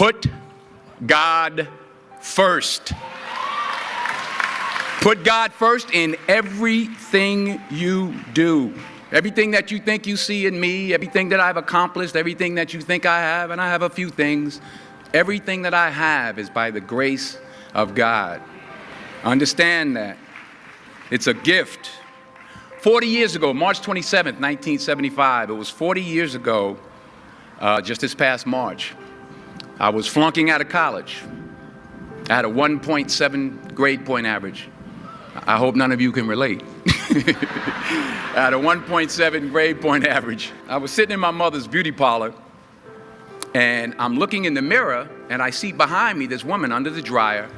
Put God first. Put God first in everything you do. Everything that you think you see in me, everything that I've accomplished, everything that you think I have, and I have a few things, everything that I have is by the grace of God. Understand that. It's a gift. 40 years ago, March 27th, 1975, it was 40 years ago, just this past March, I was flunking out of college. I had a 1.7 grade point average. I hope none of you can relate. I had a 1.7 grade point average. I was sitting in my mother's beauty parlor, and I'm looking in the mirror, and I see behind me this woman under the dryer.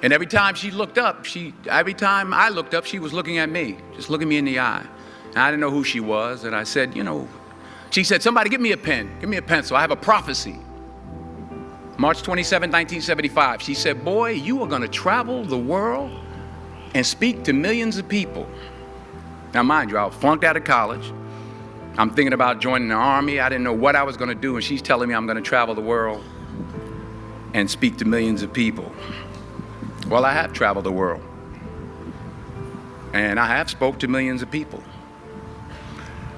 And every time I looked up, she was looking at me, just looking me in the eye. And I didn't know who she was, and I said, she said, somebody give me a pen, give me a pencil, I have a prophecy. March 27, 1975, she said, boy, you are gonna travel the world and speak to millions of people. Now mind you, I was flunked out of college. I'm thinking about joining the army. I didn't know what I was gonna do, and she's telling me I'm gonna travel the world and speak to millions of people. Well, I have traveled the world, and I have spoke to millions of people.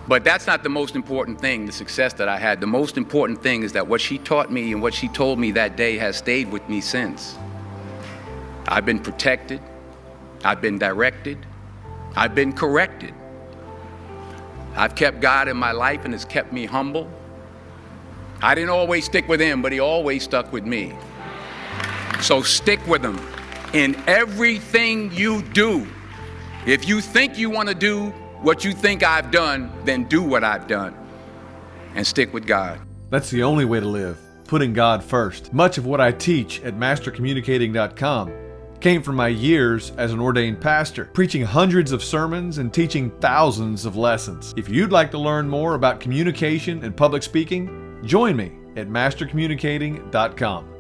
But that's not the most important thing, the success that I had. The most important thing is that what she taught me and what she told me that day has stayed with me since. I've been protected, I've been directed, I've been corrected. I've kept God in my life, and it's kept me humble. I didn't always stick with him, but he always stuck with me. So stick with him in everything you do. If you think you want to do what you think I've done, then do what I've done and stick with God. That's the only way to live, putting God first. Much of what I teach at mastercommunicating.com came from my years as an ordained pastor, preaching hundreds of sermons and teaching thousands of lessons. If you'd like to learn more about communication and public speaking, join me at mastercommunicating.com.